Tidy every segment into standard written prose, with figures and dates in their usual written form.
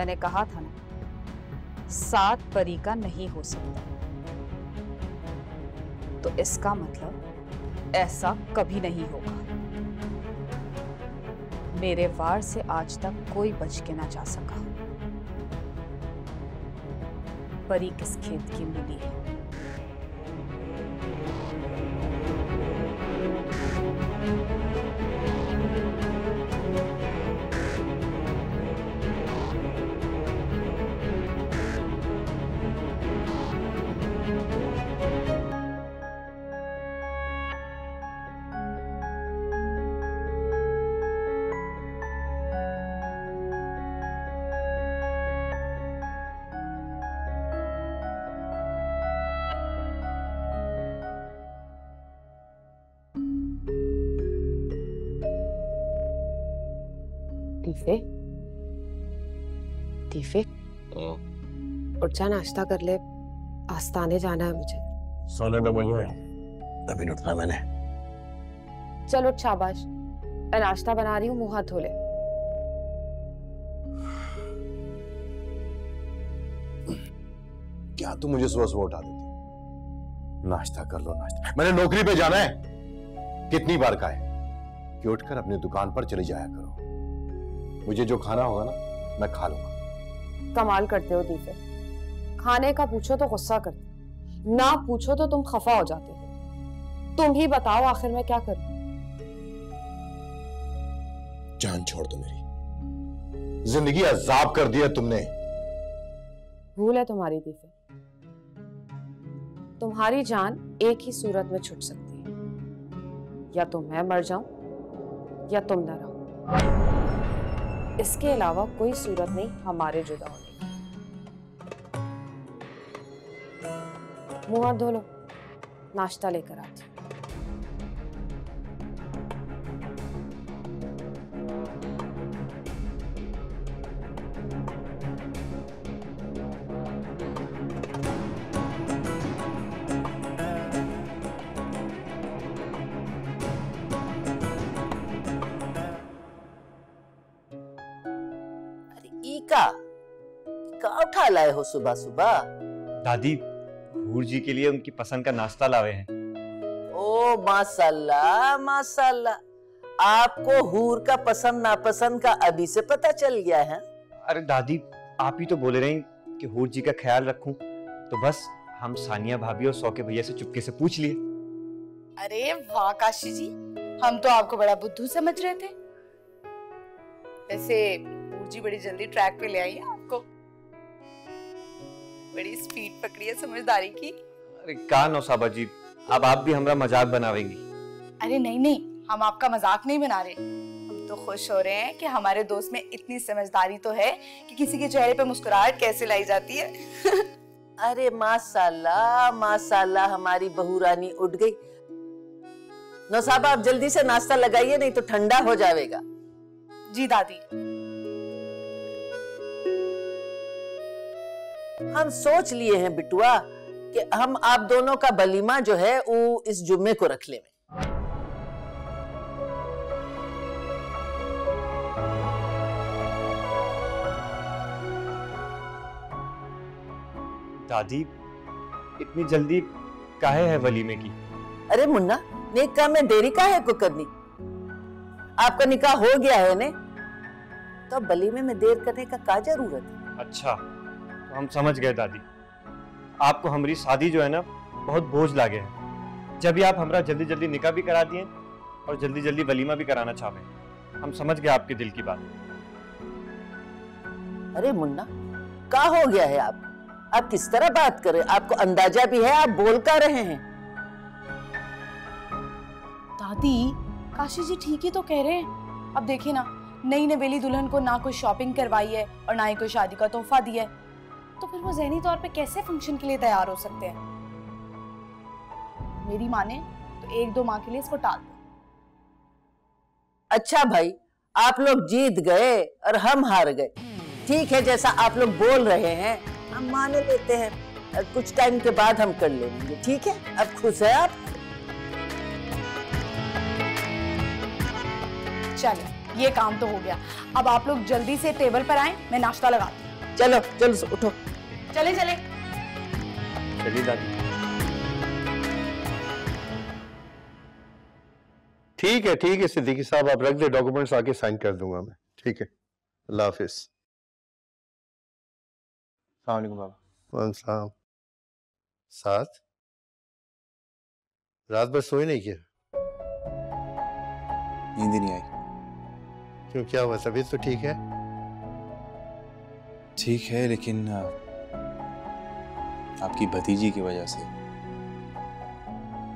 मैंने कहा था ना, 7 परी का नहीं हो सकता। तो इसका मतलब ऐसा कभी नहीं होगा। मेरे वार से आज तक कोई बच के ना जा सका। परी किस खेत की मूली है? तीफे, तीफे, उठ जा, नाश्ता कर ले, आस्ताने जाना है मुझे। सोने में वही है, तभी उठना मैंने। चलो शाबाश, मैं नाश्ता बना रही हूँ, मुंह हाथ धो ले। क्या तू मुझे सुबह सुबह उठा देती? नाश्ता कर लो, नाश्ता। मैंने नौकरी पे जाना है। कितनी बार कहा है कि उठकर अपनी दुकान पर चली जाया करो। मुझे जो खाना होगा ना, मैं खा लूंगा। कमाल करते हो तीफे, खाने का पूछो तो गुस्सा करते, ना पूछो तो तुम खफा हो जाते हो। तुम ही बताओ आखिर मैं क्या करूं? जान छोड़ दो मेरी, जिंदगी अजाब कर दिया तुमने। भूल है तुम्हारी तीफे, तुम्हारी जान एक ही सूरत में छूट सकती है, या तो मैं मर जाऊं या तुम न रहो। इसके अलावा कोई सूरत नहीं हमारे जुदा होने की। मुंह हाथ धो लो, नाश्ता लेकर आती। का उठा लाए हो सुबह सुबह? दादी, हूर जी के लिए उनकी पसंद का नाश्ता लाए हैं। ओ माशाल्लाह माशाल्लाह, आपको हूर का पसंद नापसंद का अभी से पता चल गया है। अरे दादी, आप ही तो बोले रही कि हूर जी का ख्याल रखूं, तो बस हम सानिया भाभी और सौके भैया से चुपके से पूछ लिए। अरे वाह काशी जी, हम तो आपको बड़ा बुद्धू समझ रहे थे। वैसे हूर जी बड़ी जल्दी ट्रैक पे ले आई है आपको, बड़ी स्पीड पकड़ी है समझदारी की। अरे का नौसाबा जी, अब आप भी हमारा मजाक बनावेंगी। अरे नहीं नहीं, हम आपका मजाक नहीं बना रहे, हम तो खुश हो रहे हैं कि हमारे दोस्त में इतनी समझदारी तो है कि किसी के चेहरे पे मुस्कुराहट कैसे लाई जाती है। अरे माशाल्लाह माशाल्लाह, हमारी बहू रानी उठ गई। नौसाबा आप जल्दी से नाश्ता लगाइए, नहीं तो ठंडा हो जाएगा। जी दादी। हम सोच लिए हैं बिटुआ कि हम आप दोनों का वलीमा जो है वो इस जुम्मे को रख लें। दादी, इतनी जल्दी काहे है वलीमे की? अरे मुन्ना, नेक काम में देरी काहे को करनी? आपका निकाह हो गया है ने, तो अब वलीमे में देर करने का क्या जरूरत है? अच्छा, तो हम समझ गए दादी। आपको हमारी शादी जो है ना बहुत बोझ लागे है। जब भी आप हमारा जल्दी जल्दी निकाह भी करा दिए और जल्दी जल्दी वलीमा भी कराना चाहे, हम समझ गए आपके दिल की बात। अरे मुन्ना, क्या हो गया है आप किस तरह बात कर रहे हैं? आपको अंदाजा भी है आप बोल क्या रहे हैं? दादी, काशी जी ठीक ही तो कह रहे हैं। अब देखिए ना, नई नवेली दुल्हन को ना कोई शॉपिंग करवाई है और ना ही कोई शादी का तोहफा दिया है, तो फिर वो ज़हनी तौर पे कैसे फंक्शन के लिए तैयार हो सकते हैं? मेरी माने तो 1-2 माह के लिए इसको टाल दो। अच्छा भाई, आप लोग जीत गए और हम हार गए। ठीक है, जैसा आप लोग बोल रहे हैं हम मान लेते हैं, कुछ टाइम के बाद हम कर लेंगे। ठीक है, अब खुश है आप? चलिए, ये काम तो हो गया। अब आप लोग जल्दी से टेबल पर आएं, मैं नाश्ता लगाती हूँ। चलो चलो उठो। चले चले। चलिए दादी। ठीक है सिद्दीकी साहब, आप रख दे, डॉक्यूमेंट्स आके साइन कर दूंगा मैं। ठीक है, अल्लाह हाफिज। अस्सलाम वालेकुम बाबा। साहब साथ रात भर सोए नहीं क्या? नींद ही नहीं आई। क्यों, क्या हुआ? तबीयत तो ठीक है? ठीक है, लेकिन आपकी भतीजी की वजह से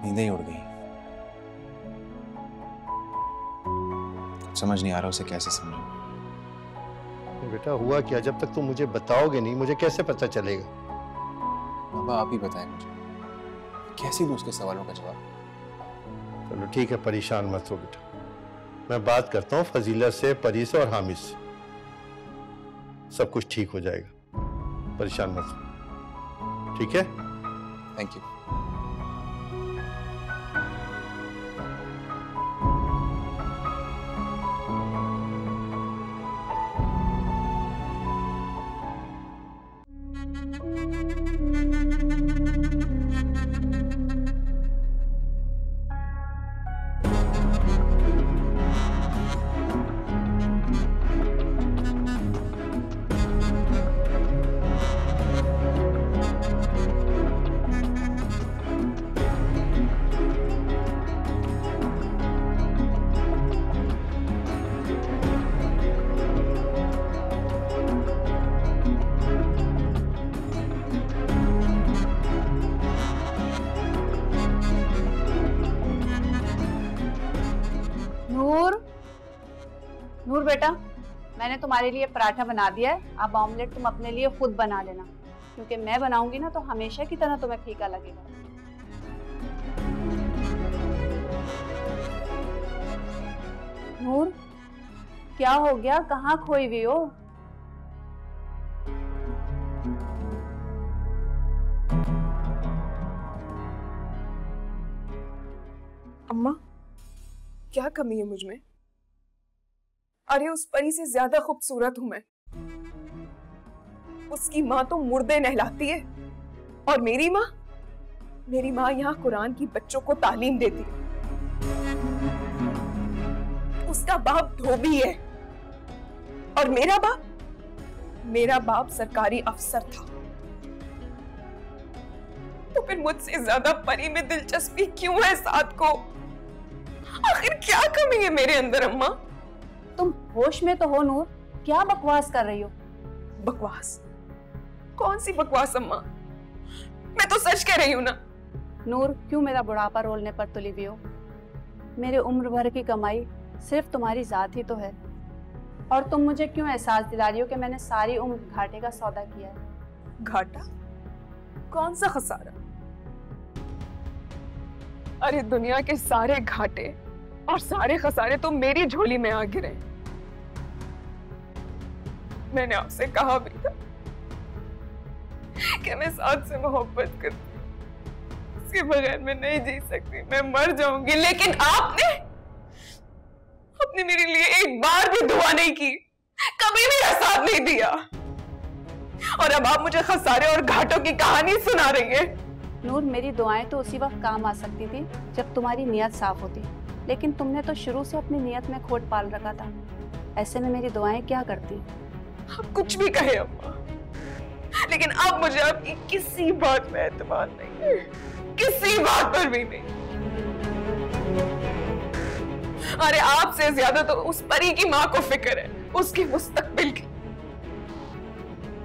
नींदें ही उड़ गई। समझ नहीं आ रहा उसे कैसे समझूं। बेटा हुआ क्या? जब तक तुम मुझे बताओगे नहीं, मुझे कैसे पता चलेगा? बाबा आप ही बताएं मुझे, कैसे दूं उसके सवालों का जवाब। चलो ठीक है, परेशान मत हो बेटा, मैं बात करता हूँ फजीला से, परी से और हामिद से, सब कुछ ठीक हो जाएगा, परेशान मत हो, ठीक है? Thank you. नूर बेटा, मैंने तुम्हारे लिए पराठा बना दिया है, अब ऑमलेट तुम अपने लिए खुद बना लेना, क्योंकि मैं बनाऊंगी ना तो हमेशा की तरह तुम्हें फीका लगेगा। नूर, क्या हो गया? कहाँ खोई हुई हो? अम्मा, क्या कमी है मुझ में? अरे उस परी से ज्यादा खूबसूरत हूं मैं। उसकी माँ तो मुर्दे नहलाती है और मेरी माँ यहाँ कुरान की बच्चों को तालीम देती है। उसका बाप धोबी है और मेरा बाप सरकारी अफसर था। तो फिर मुझसे ज्यादा परी में दिलचस्पी क्यों है साथ को? आखिर क्या कमी है मेरे अंदर अम्मा? तुम होश में तो हो नूर, क्या बकवास कर रही हो? बकवास? कौन सी बकवास अम्मा? मैं तो सच कह रही हूँ ना। नूर, क्यों मेरा बुढ़ापा रोलने पर तुली हुई हो? मेरे उम्र भर की कमाई सिर्फ तुम्हारी जात ही तो है, और तुम मुझे क्यों एहसास दिला रही हो कि मैंने सारी उम्र घाटे का सौदा किया है? घाटा? कौन सा खसारा? अरे दुनिया के सारे घाटे और सारे खसारे तो मेरी झोली में आ गिरे। मैंने आपसे कहा भी था कि मैं साथ से मोहब्बत करती हूँ, उसके बगैर मैं नहीं जी सकती, मैं मर जाऊंगी। लेकिन आपने मेरे लिए एक बार भी दुआ नहीं की, कभी मेरा साथ नहीं दिया, और अब आप मुझे खसारे और घाटों की कहानी सुना रही है। नूर, मेरी दुआएं तो उसी वक्त काम आ सकती थी जब तुम्हारी नीयत साफ होती, लेकिन तुमने तो शुरू से अपनी नीयत में खोट पाल रखा था। ऐसे में मेरी दुआएं क्या करती? आप कुछ भी कहे अम्मा, लेकिन अब मुझे आपकी किसी बात में एतमाद नहीं है, किसी बात पर भी नहीं। अरे आपसे ज्यादा तो उस परी की माँ को फिक्र है, उसके मुस्तकबिल की,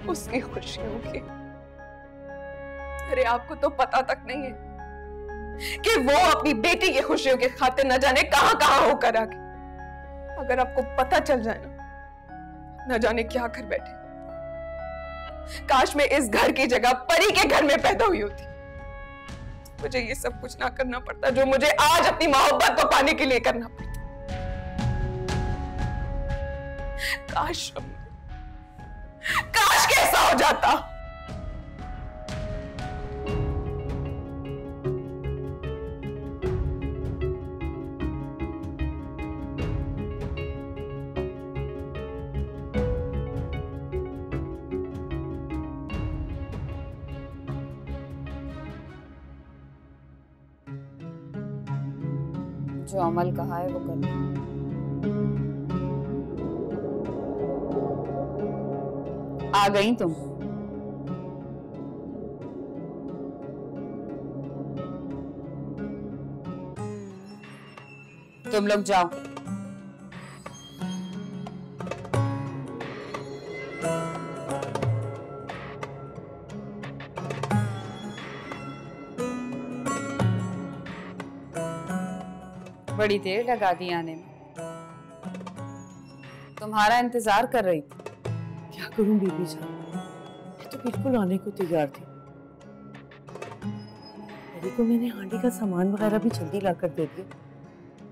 उसकी खुशियों की। अरे आपको तो पता तक नहीं है कि वो अपनी बेटी की खुशियों के खातिर न जाने कहां होकर आ गई। अगर आपको पता चल जाए ना, न जाने क्या कर बैठे। काश मैं इस घर की जगह परी के घर में पैदा हुई होती, मुझे ये सब कुछ ना करना पड़ता जो मुझे आज अपनी मोहब्बत को पाने के लिए करना पड़ता। काश कैसा हो जाता। जो अमल कहा है वो कर। आ गई तुम? तुम लोग जाओ। बड़ी देर लगा दी आने में। तुम्हारा इंतजार कर रही थी। क्या करूं बीबी जान, मैं तो बिल्कुल आने को तैयार थी। मेरी को मैंने हांडी का सामान वगैरह भी जल्दी लाकर दे दिया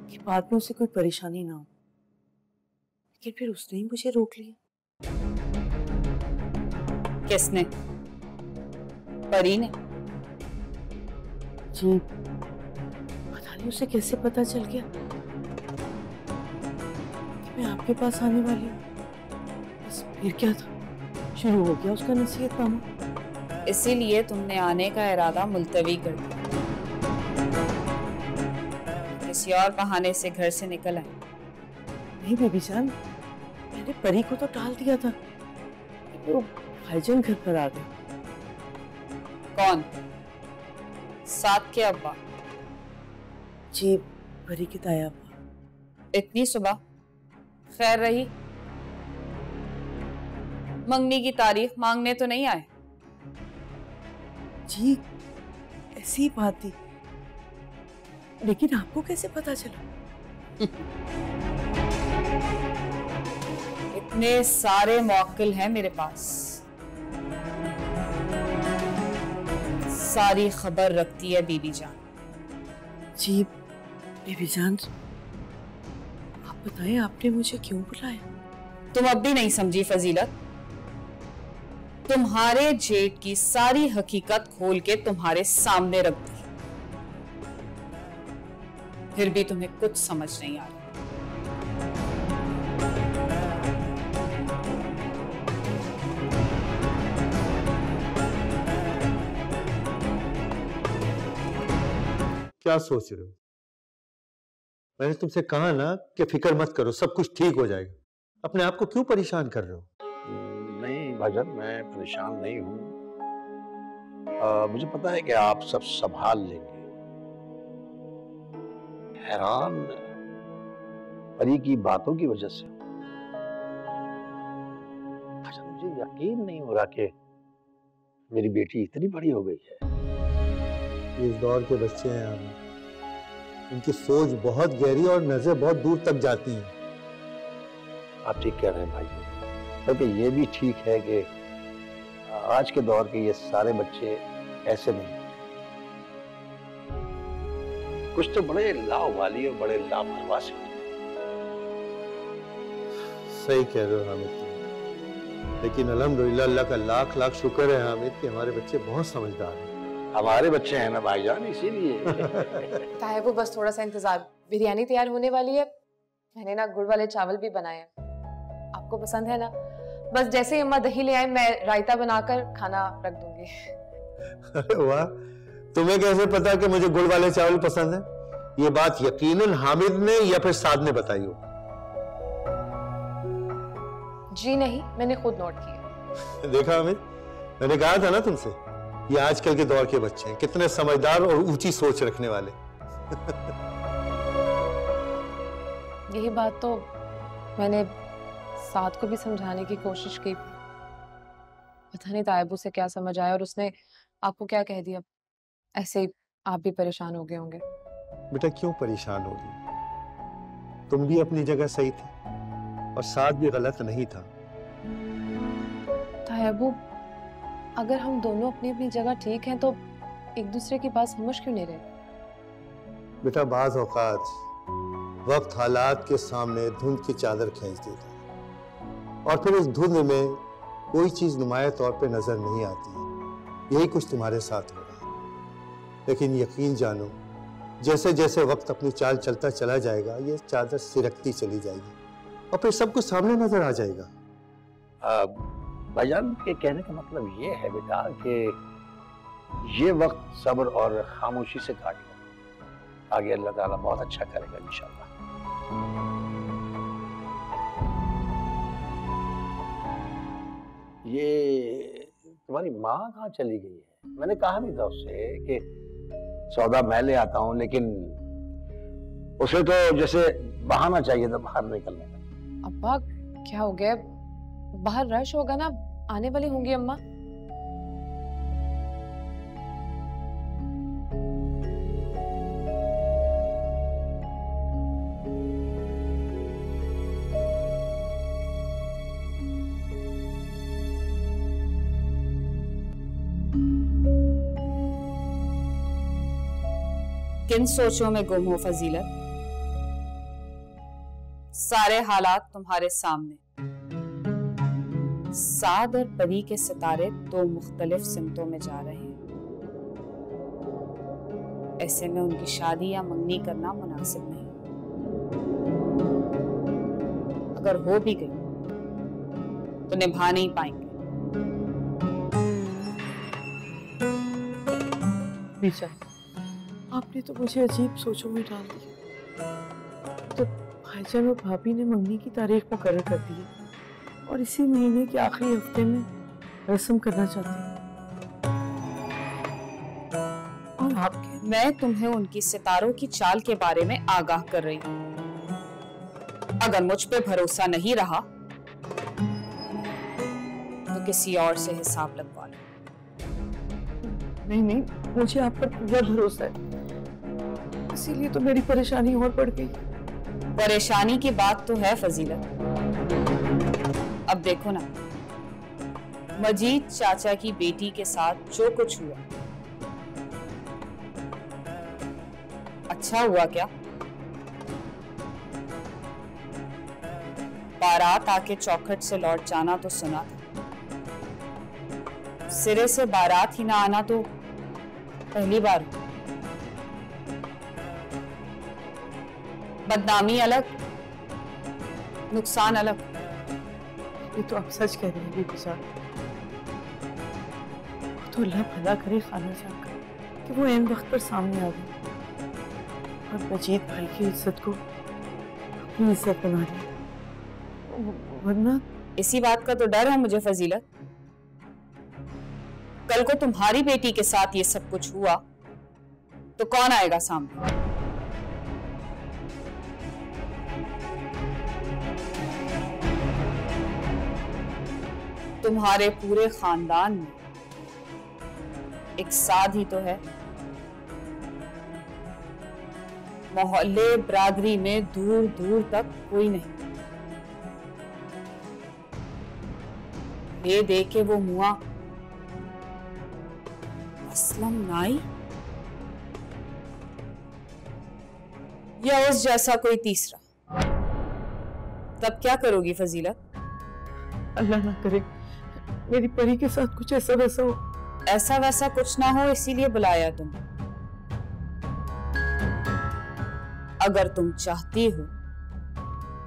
कि बाद में उसे कोई परेशानी ना हो, लेकिन फिर उसने ही मुझे रोक लिया। किसने? परी ने? जी, पता नहीं उसे कैसे पता चल गया कि मैं आपके पास आने वाली हूँ। बस फिर क्या था, शुरू हो गया उसका नसीहतनामा। इसीलिए तुमने आने का इरादा मुलतवी कर दिया। किसी और बहाने से घर से निकल आए। नहीं बेबी जान, मैंने परी को तो टाल दिया था, वो भाईजान घर पर आ गए। कौन? साथ के अब्बा? जी, परी की ताया। इतनी सुबह? खैर रही। मंगनी की तारीख मांगने तो नहीं आए? जी, ऐसी ही बात थी, लेकिन आपको कैसे पता चला? इतने सारे मौक्किल हैं मेरे पास, सारी खबर रखती है बीबी जान। जी बीबी जान, आप बताएं आपने मुझे क्यों बुलाया? तुम अब भी नहीं समझी फजीलत? तुम्हारे जेठ की सारी हकीकत खोल के तुम्हारे सामने रख दी, फिर भी तुम्हें कुछ समझ नहीं आ रहा। क्या सोच रहे हो? मैंने तुमसे कहा ना कि फिक्र मत करो, सब कुछ ठीक हो जाएगा। अपने आप को क्यों परेशान कर रहे हो? नहीं भाईजान, मैं परेशान नहीं हूँ। मुझे पता है कि आप सब संभाल लेंगे। हैरान परी की बातों की वजह से भाईजान, मुझे यकीन नहीं हो रहा कि मेरी बेटी इतनी बड़ी हो गई है। इस दौर के बच्चे हैं हम, उनकी सोच बहुत गहरी और नजर बहुत दूर तक जाती है। आप ठीक कह रहे हैं भाई, क्योंकि ये भी ठीक है कि आज के दौर के ये सारे बच्चे ऐसे नहीं, कुछ तो बड़े लावाली और बड़े लापरवाह से होते हैं। सही कह रहे हो हामिद तुम, लेकिन अल्हम्दुलिल्लाह अल्लाह का लाख लाख शुक्र है हामिद कि हमारे बच्चे बहुत समझदार हैं। हमारे बच्चे हैं ना भाईजान, इसीलिए। ताहिबू, बस थोड़ा सा इंतजार, बिरयानी तैयार होने वाली है। मैंने ना गुड़ वाले चावल भी बनाए हैं, आपको पसंद है ना? बस जैसे ही अम्मा दही ले आए मैं रायता बनाकर खाना रख दूंगी। अरे वाह, तुम्हें कैसे पता कि मुझे गुड़ वाले चावल पसंद है? ये बात यकीनन हामिद ने या फिर साद ने बताई हो? जी नहीं, मैंने खुद नोट किया। देखा हामिद, मैंने कहा था ना तुमसे, ये आजकल के दौर के बच्चे हैं, कितने समझदार और ऊंची सोच रखने वाले। यही बात तो मैंने साथ को भी समझाने की कोशिश की, पता नहीं तायबू से क्या समझ आया और उसने आपको क्या कह दिया। ऐसे ही आप भी परेशान हो गए होंगे। बेटा क्यों परेशान होगी, तुम भी अपनी जगह सही थी और साथ भी गलत नहीं था। तायबू, अगर हम दोनों अपनी अपनी जगह ठीक हैं तो एक दूसरे की बात समझ क्यों नहीं रहे? बेटा बाज़ औक़ात वक्त हालात के सामने धुंध की चादर खींच देता है और फिर उस धुंध में कोई चीज नुमाया तौर पे नजर नहीं आती। यही कुछ तुम्हारे साथ हो रहा है, लेकिन यकीन जानो जैसे जैसे वक्त अपनी चाल चलता चला जाएगा ये चादर सिरकती चली जाएगी और फिर सब कुछ सामने नजर आ जाएगा। भाईजान के कहने का मतलब ये है बेटा कि ये वक्त सब्र और खामोशी से काट लो, आगे अल्लाह ताला बहुत अच्छा करेगा इंशाल्लाह। ये तुम्हारी माँ कहाँ चली गई है? मैंने कहा भी था उससे कि सौदा मैं ले आता हूँ, लेकिन उसे तो जैसे बहाना चाहिए था बाहर निकलने का। अब्बा क्या हो गया? बाहर रश होगा ना, आने वाली होंगी अम्मा। किन सोचों में गुम हो फजीलत? सारे हालात तुम्हारे सामने। साद और परी के सितारे दो मुख्तलिफ सिमतों में जा रहे हैं। ऐसे में उनकी शादी या मंगनी करना मुनासिब नहीं। अगर हो भी गई तो निभा नहीं पाएंगे। आपने तो मुझे अजीब सोचों में डाल दिया। तो भाईजान और भाभी ने मंगनी की तारीख मुकर्रर कर दी है और इसी महीने के आखिरी हफ्ते में रस्म करना चाहते हैं। और आपके मैं तुम्हें उनकी सितारों की चाल के बारे में आगाह कर रही हूँ। अगर मुझ पे भरोसा नहीं रहा तो किसी और से हिसाब लगवा लो। नहीं, मुझे आप पर पूरा भरोसा है, इसीलिए तो मेरी परेशानी और बढ़ गई। परेशानी की बात तो है फजीलत। अब देखो ना, मजीद चाचा की बेटी के साथ जो कुछ हुआ, अच्छा हुआ क्या? बारात आके चौखट से लौट जाना तो सुना था, सिरे से बारात ही ना आना तो पहली बार। बदनामी अलग, नुकसान अलग। ये तो आप सच कह रही हैं बीबी जान। तो अल्लाह भला करे खाना जान का कि वो ऐन वक्त पर सामने आ गई और मजीद भाई की इज्जत को अपनी इज्जत बना ली, वरना इसी बात का तो डर है मुझे फजीलत। कल को तुम्हारी बेटी के साथ ये सब कुछ हुआ तो कौन आएगा सामने? तुम्हारे पूरे खानदान में एक साध ही तो है। मोहल्ले बरादरी में दूर दूर तक कोई नहीं। ये देखे वो मुआ असलम नाई या उस जैसा कोई तीसरा, तब क्या करोगी फजीलत? अल्लाह ना करे मेरी परी के साथ कुछ ऐसा वैसा हो। ऐसा वैसा कुछ ना हो इसीलिए बुलाया तुम। अगर तुम चाहती हो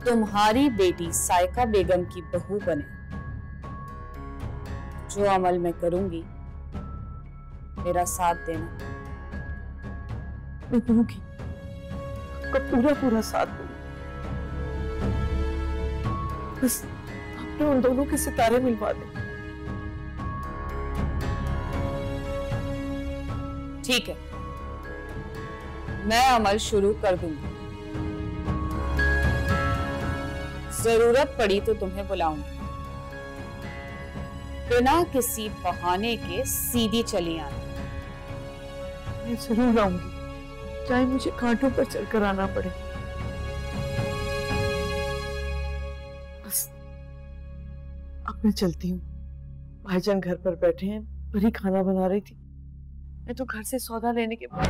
तुम्हारी बेटी सायका बेगम की बहू बने, जो अमल मैं करूंगी मेरा साथ देना। मैं दूंगी, आपका पूरा पूरा साथ दूंगी। बस आपने उन दोनों के सितारे मिलवा दे। ठीक है, मैं अमल शुरू कर दूंगी। जरूरत पड़ी तो तुम्हें बुलाऊंगी। बिना किसी बहाने के सीधी चली आना। मैं जरूर आऊंगी, चाहे मुझे कांटों पर चलकर आना पड़े। बस अब मैं चलती हूँ। भाईजान घर पर बैठे हैं, परी खाना बना रही थी। मैं तो घर से सौदा लेने के बाद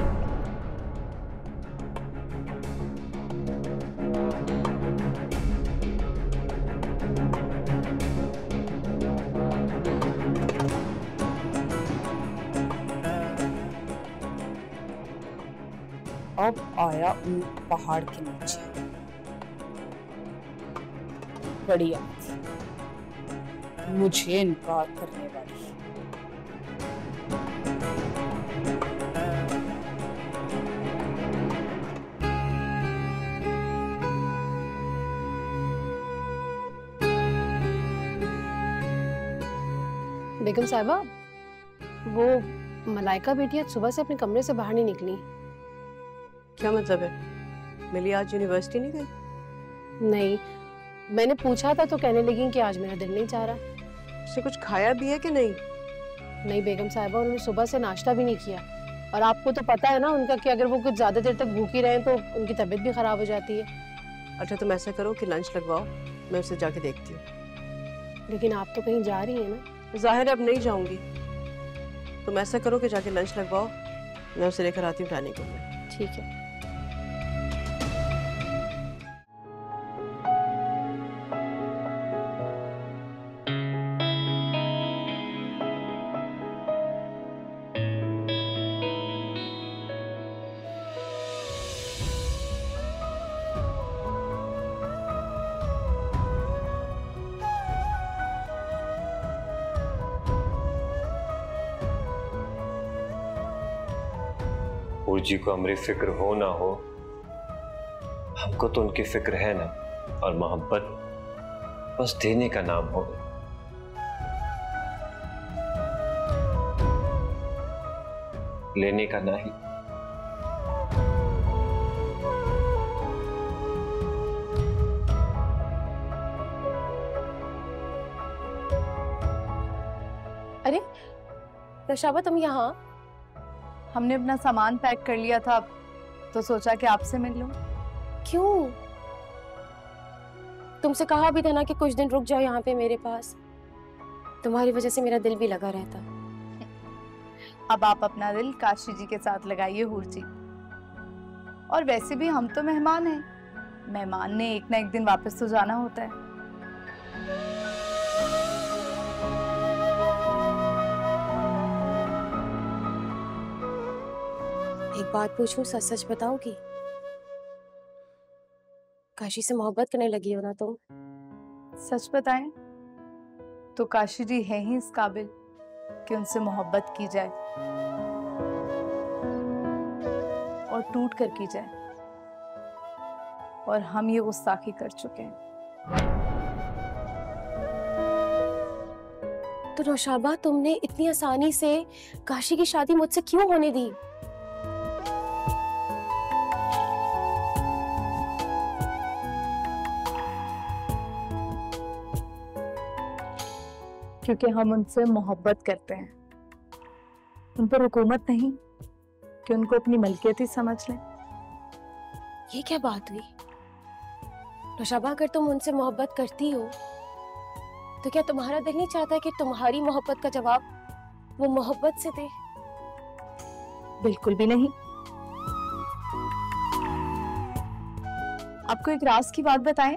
अब आया उन पहाड़ के नीचे बड़ी आती मुझे इनकार करने वाली। बेगम साहिबा, वो मलाइका बेटी आज सुबह से अपने कमरे से बाहर नहीं निकली। क्या मतलब है? मिली आज यूनिवर्सिटी नहीं गई? नहीं, मैंने पूछा था तो कहने लगी कि आज मेरा दिल नहीं चाह रहा। उसने कुछ खाया भी है कि नहीं? नहीं बेगम साहिबा, उन्होंने सुबह से नाश्ता भी नहीं किया। और आपको तो पता है ना उनका कि अगर वो कुछ ज्यादा देर तक भूखी रहे तो उनकी तबीयत भी खराब हो जाती है। अच्छा, तुम ऐसा करो कि लंच लगवाओ, मैं उसे जाके देखती हूँ। लेकिन आप तो कहीं जा रही हैं ना? जाहिर है अब नहीं जाऊंगी। तुम ऐसा करो कि जाके लंच लगवाओ, मैं उसे लेकर आती हूँ डाइनिंग रूम में। ठीक है। जी को हमारी फिक्र हो ना हो, हमको तो उनकी फिक्र है ना। और मोहब्बत बस देने का नाम हो, लेने का नहीं। अरे नौशाबा, तुम यहाँ? हमने अपना सामान पैक कर लिया था तो सोचा कि आपसे मिल लूं। क्यों? तुमसे कहा भी था ना कि कुछ दिन रुक जाओ यहाँ पे मेरे पास। तुम्हारी वजह से मेरा दिल भी लगा रहता। अब आप अपना दिल काशी जी के साथ लगाइए हूर जी। और वैसे भी हम तो मेहमान हैं, मेहमान ने एक ना एक दिन वापस तो जाना होता है। एक बात पूछूं, सच सच बताओगी? काशी से मोहब्बत करने लगी हो ना तुम? सच बताएं तो काशी जी है ही इस काबिल कि उनसे मोहब्बत की जाए और टूट कर की जाए, और हम ये गुस्ताखी कर चुके हैं। तो नौशाबा, तुमने इतनी आसानी से काशी की शादी मुझसे क्यों होने दी? क्योंकि हम उनसे मोहब्बत करते हैं। उन पर हुकूमत नहीं कि उनको अपनी मलकियत ही समझ लें। ये क्या बात हुई? नौशाबा, अगर तुम उनसे मोहब्बत करती हो तो क्या तुम्हारा दिल नहीं चाहता कि तुम्हारी मोहब्बत का जवाब वो मोहब्बत से दे? बिल्कुल भी नहीं। आपको एक राज की बात बताएं,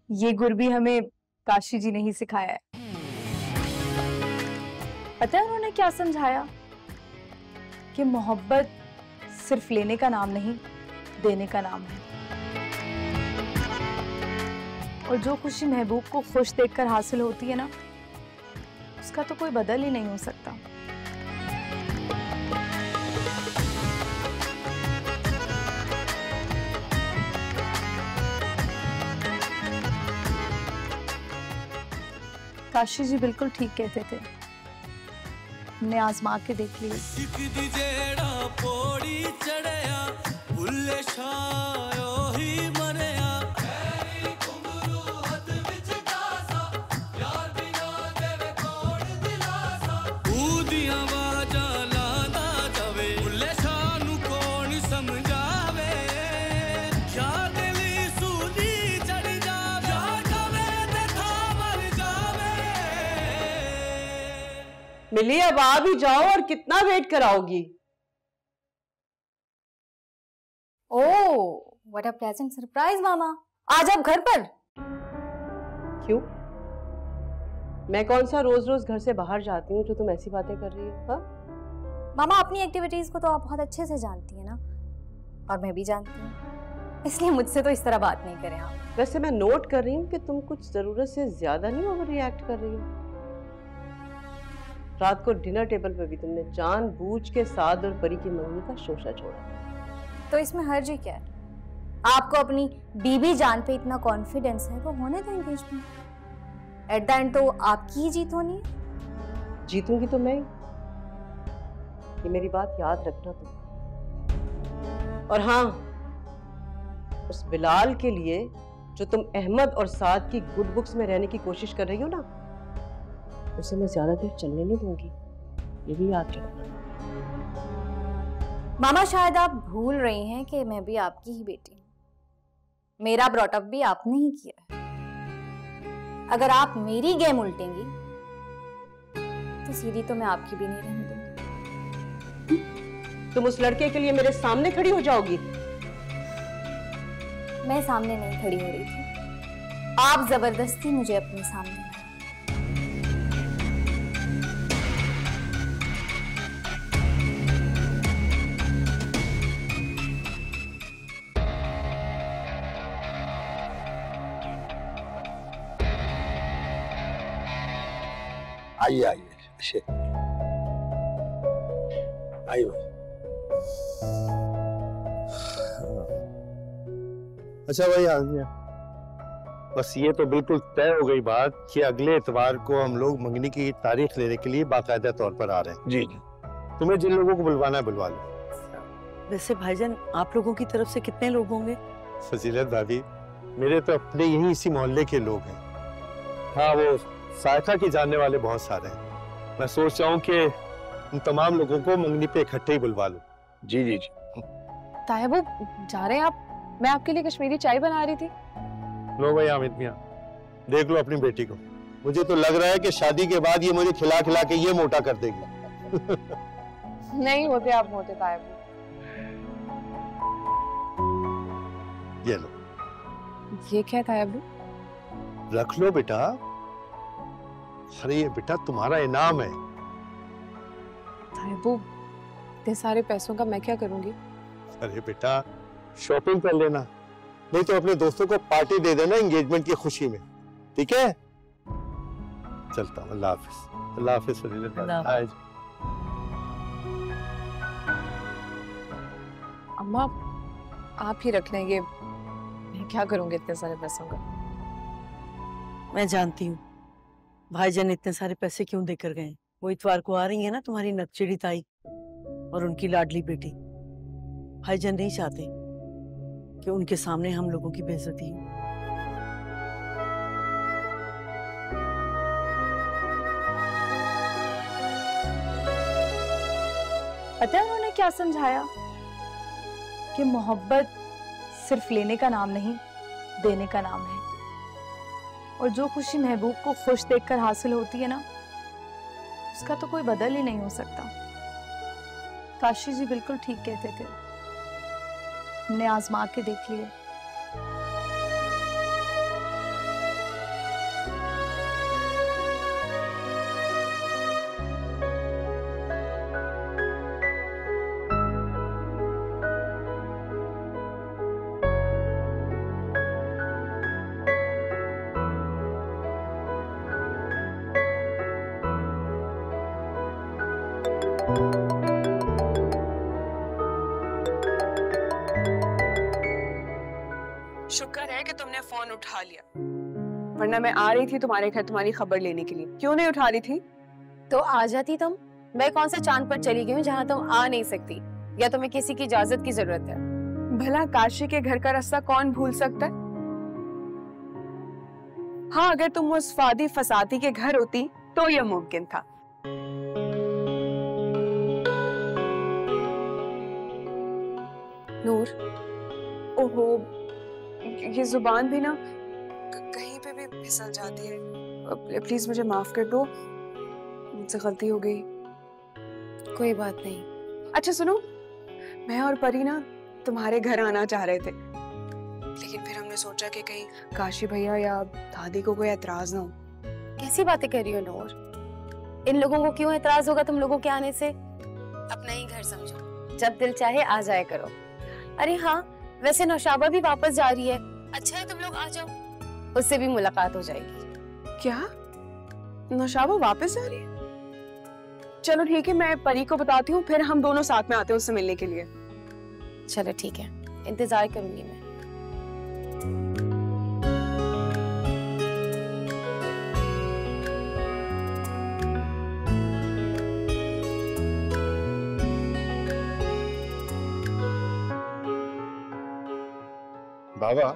ये गुर भी हमें काशी जी ने ही सिखाया है। पता है उन्होंने क्या समझाया? कि मोहब्बत सिर्फ लेने का नाम नहीं, देने का नाम है। और जो खुशी महबूब को खुश देखकर हासिल होती है ना, उसका तो कोई बदल ही नहीं हो सकता। काशी जी बिल्कुल ठीक कहते थे, हमने आजमा के देख लिया। मिली, अब आ भी जाओ, और कितना वेट कराओगी? Oh, what a pleasant surprise मामा, आज आप घर पर? क्यों? मैं कौन सा रोज रोज घर से बाहर जाती हूँ जो तुम ऐसी बातें कर रही हो? हाँ? मामा, अपनी एक्टिविटीज को तो आप बहुत अच्छे से जानती है ना, और मैं भी जानती हूँ, इसलिए मुझसे तो इस तरह बात नहीं करें आप। वैसे मैं नोट कर रही हूँ कि तुम कुछ जरूरत से ज्यादा नहीं ओवर रिएक्ट कर रही हो। रात को डिनर टेबल पे भी तुमने जानबूझ के साद और परी की मंगनी का शोशा छोड़ा। तो इसमें हर्ज ही क्या है? आपको अपनी बीबी जान पे इतना कॉन्फिडेंस है तो होने दें एंगेजमेंट। एट द एंड तो आपकी ही जीत होनी है। जीतूंगी तो मैं ही। ये मेरी बात याद रखना तुम। और हाँ, उस बिलाल के लिए जो तुम अहमद और साद की गुड बुक्स में रहने की कोशिश कर रही हो ना, उसे मैं ज्यादा देर चलने नहीं दूंगी, ये भी याद रखना। मामा शायद आप भूल रही हैं कि मैं भी आपकी ही बेटी हूँ। मेरा ब्रॉटअप भी आपने ही किया है। अगर आप मेरी गेम उल्टेंगी तो सीधी तो मैं आपकी भी नहीं रहने दूंगी। तुम उस लड़के के लिए मेरे सामने खड़ी हो जाओगी? मैं सामने नहीं खड़ी हो रही थी, आप जबरदस्ती मुझे अपने सामने लाए। आइए आइए, आइए। अच्छा भाई आ गया। बस ये तो बिल्कुल तय हो गई बात कि अगले इतवार को हम लोग मंगनी की तारीख लेने के लिए बाकायदा तौर पर आ रहे हैं। जी जी। तुम्हें जिन लोगों को बुलवाना है बुलवा लो। वैसे भाईजान आप लोगों की तरफ से कितने लोग होंगे? फजीलत भाभी, मेरे तो अपने यही इसी मोहल्ले के लोग हैं। हाँ, वो सायका के जानने वाले बहुत सारे हैं। मैं सोच रहा हूँ कि उन तमाम लोगों को मंगनी पे इकट्ठे ही बुलवा लो। जी जी जी। ताया वो जा रहे हैं आप? मैं आपके लिए कश्मीरी चाय बना रही थी। लो भाई हामिद मियां, देख लो अपनी बेटी को। मुझे तो लग रहा है कि शादी के बाद ये मुझे खिला खिला के ये मोटा कर देगी। नहीं होते आप मोटे ताया। ये लो। ये क्या ताया? रख लो बेटा। अरे ये बेटा तुम्हारा इनाम है। ताया इतने सारे पैसों का मैं क्या करूंगी? अरे बेटा शॉपिंग कर लेना, नहीं तो अपने दोस्तों को पार्टी दे देना एंगेजमेंट की खुशी में, ठीक है? चलता हूँ, अल्लाह हाफिज। अल्लाह हाफिज फजीलत भाई। अम्मा आप ही रख लेंगे, मैं क्या करूंगी इतने सारे पैसों का? मैं जानती हूँ भाईजान इतने सारे पैसे क्यों देकर गए। वो इतवार को आ रही है ना तुम्हारी नकचड़ी ताई और उनकी लाडली बेटी। भाईजान नहीं चाहते कि उनके सामने हम लोगों की बेइज्जती हो। पता है उन्होंने क्या समझाया? कि मोहब्बत सिर्फ लेने का नाम नहीं, देने का नाम है। और जो खुशी महबूब को खुश देखकर हासिल होती है ना, उसका तो कोई बदल ही नहीं हो सकता। काशी जी बिल्कुल ठीक कहते थे, हमने आजमा के देख लिए। शुक्र है कि तुमने फोन उठा लिया, वरना मैं आ रही थी तुम्हारे घर तुम्हारी खबर लेने के लिए। क्यों नहीं उठा रही थी? तो आ जाती तुम। मैं कौन सा चांद पर चली गई हूँ जहाँ तुम आ नहीं सकती, या तुम्हें किसी की इजाजत की जरूरत है? भला काशी के घर का रास्ता कौन भूल सकता है? हाँ, अगर तुम उस फादी फसादी के घर होती तो यह मुमकिन था। नूर, ओहो, ये जुबान भी ना कहीं पे भी फिसल जाती है। प्लीज मुझे माफ कर दो, मुझसे गलती हो गई। कोई बात नहीं। अच्छा सुनो, मैं और परी ना तुम्हारे घर आना चाह रहे थे, लेकिन फिर हमने सोचा कि कहीं काशी भैया या दादी को कोई एतराज ना हो। कैसी बातें कर रही हो नूर? इन लोगों को क्यों एतराज होगा तुम लोगों के आने से? अपना ही घर समझो, जब दिल चाहे आ जाया करो। अरे हाँ, वैसे नौशाबा भी वापस जा रही है। अच्छा है तुम लोग आ जाओ, उससे भी मुलाकात हो जाएगी। क्या नौशाबा वापस जा रही है? चलो ठीक है, मैं परी को बताती हूँ, फिर हम दोनों साथ में आते हैं उससे मिलने के लिए। चलो ठीक है, इंतजार करूंगी मैं। बाबा,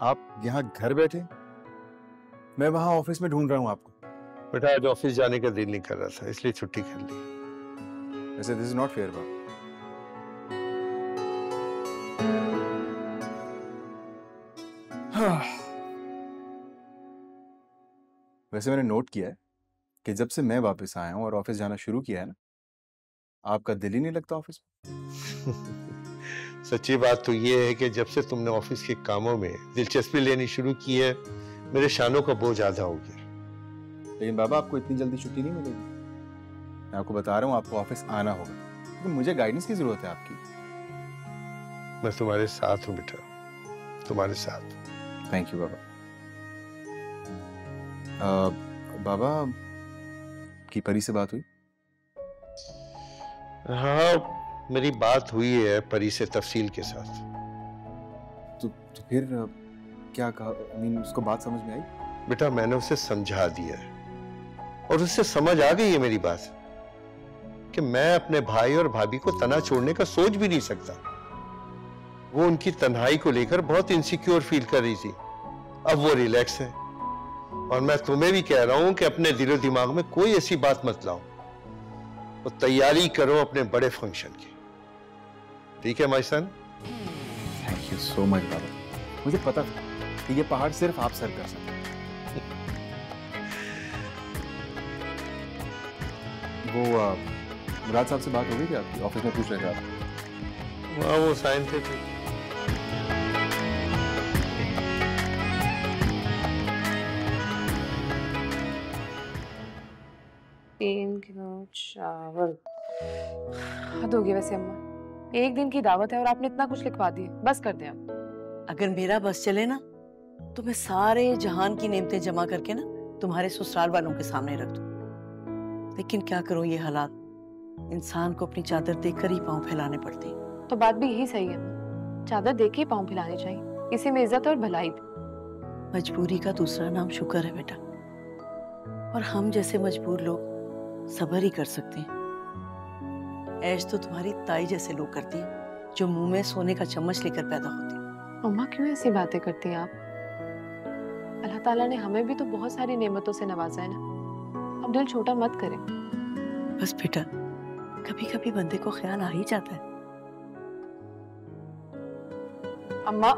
आप यहाँ घर बैठे? मैं वहां ऑफिस में ढूंढ रहा हूँ आपको। बेटा आज ऑफिस जाने का दिल नहीं कर रहा था, इसलिए छुट्टी कर ली। वैसे दिस इज नॉट फेयर बाबा। वैसे मैंने नोट किया है कि जब से मैं वापस आया हूँ और ऑफिस जाना शुरू किया है ना, आपका दिल ही नहीं लगता ऑफिस में। सच्ची बात तो ये है कि जब से तुमने ऑफिस के कामों में दिलचस्पी लेनी शुरू की है, मेरे शानों का बोझ आधा हो गया। लेकिन बाबा, आपको इतनी जल्दी छुट्टी नहीं मिलेगी। मैं आपको बता रहा हूँ, आपको ऑफिस आना होगा, क्योंकि मुझे गाइडेंस की जरूरत है आपकी। मैं तुम्हारे साथ हूँ बेटा, तुम्हारे साथ। थैंक यू बाबा। बाबा की परी से बात हुई? हाँ, मेरी बात हुई है परी से तफसील के साथ। तो फिर क्या कहा? उसको बात समझ में आई? बेटा मैंने उसे समझा दिया है और उससे समझ आ गई है मेरी बात कि मैं अपने भाई और भाभी को तना छोड़ने का सोच भी नहीं सकता। वो उनकी तन्हाई को लेकर बहुत इनसिक्योर फील कर रही थी, अब वो रिलैक्स है। और मैं तुम्हें भी कह रहा हूं कि अपने दिलो दिमाग में कोई ऐसी बात मत लाओ, तो तैयारी करो अपने बड़े फंक्शन की। ठीक है my son? Thank you so much बाबा। मुझे पता था कि ये पहाड़ सिर्फ आप सर कर सकते। वो मुराद साहब से बात हो गई थी आपकी? ऑफिस में पूछ रहे थे आप। हाँ, वो साइन थे। तीन किलो चावल। हद हो गई वैसे अम्मा, एक दिन की दावत है और आपने इतना कुछ लिखवा दिया। बस कर दें आप। अगर मेरा बस चले ना तो मैं सारे जहान की नेमतें जमा करके ना तुम्हारे ससुराल वालों के सामने रख दूं। लेकिन क्या करूं, ये हालात, इंसान को अपनी चादर देखकर ही पांव फैलाने पड़ते हैं। तो बात भी यही सही है, चादर देख के पांव फैलाने चाहिए, इसी में इज्जत और भलाई भी। मजबूरी का दूसरा नाम शुक्र है बेटा, और हम जैसे मजबूर लोग सब्र ही कर सकते हैं। ऐश तो तुम्हारी ताई जैसे लोग करती हैं, जो मुंह में सोने का चम्मच लेकर पैदा होती हैं। अम्मा क्यों ऐसी बातें करती हैं आप? अल्लाह ताला ने हमें भी तो बहुत सारी नेमतों से नवाजा है ना, अब दिल छोटा मत करें। बस बेटा, कभी कभी बंदे को ख्याल आ ही जाता है। अम्मा,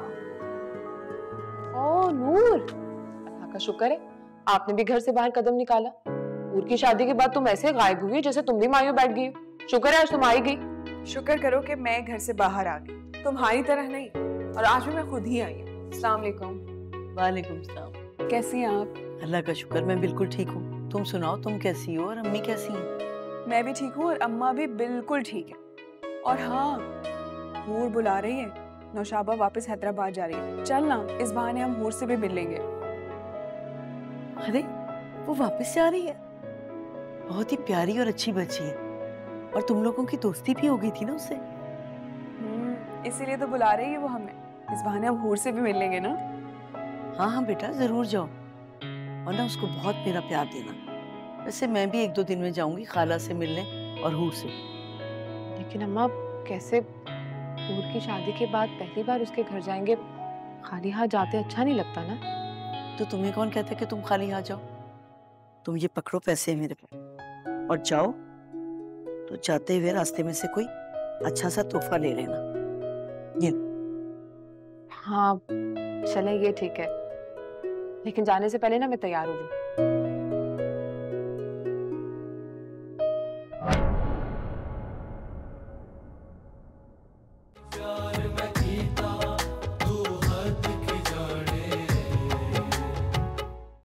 ओ नूर, अल्लाह का शुक्र है आपने भी घर से बाहर कदम निकाला। नूर की शादी के बाद तुम ऐसे गायब हुई जैसे तुम भी मायूं बैठ गई। शुक्र है आज तुम आई गई। शुक्र करो कि मैं घर से बाहर आ गई, तुम्हारी तरह नहीं, और आज भी मैं खुद ही आई हूँ। अस्सलाम वालेकुम। वालेकुम सलाम। कैसी हैं आप? अल्लाह का शुक्र, मैं बिल्कुल ठीक हूँ। तुम सुनाओ, तुम कैसी हो और अम्मी कैसी हैं? मैं भी ठीक हूँ और अम्मा भी बिल्कुल ठीक है। और हाँ, हूर बुला रही है, नौशाबा वापस हैदराबाद जा रही है। चल ना, इस बहाने हम हूर से भी मिल लेंगे। अरे वो वापस जा रही है? बहुत ही प्यारी और अच्छी बच्ची है, और तुम लोगों की दोस्ती भी हो गई थी ना उससे। इसीलिए तो बुला रही है वो हमें, इस बहाने हम हूर से भी मिल लेंगे ना। हाँ हाँ बेटा, जरूर जाओ, और ना उसको बहुत मेरा प्यार देना। वैसे मैं भी 1-2 दिन में जाऊंगी खाला से मिलने और हूर से। लेकिन अम्मा कैसे, हूर की शादी के बाद पहली बार उसके घर जाएंगे, खाली हाथ जाते अच्छा नहीं लगता ना। तो तुम्हें कौन कहता है कि तुम खाली हाथ जाओ? तुम ये पकड़ो पैसे मेरे पे, और जाओ तो जाते हुए रास्ते में से कोई अच्छा सा तोहफा ले लेना। ये हाँ चले, ये ठीक है, लेकिन जाने से पहले ना मैं तैयार हो जाऊं।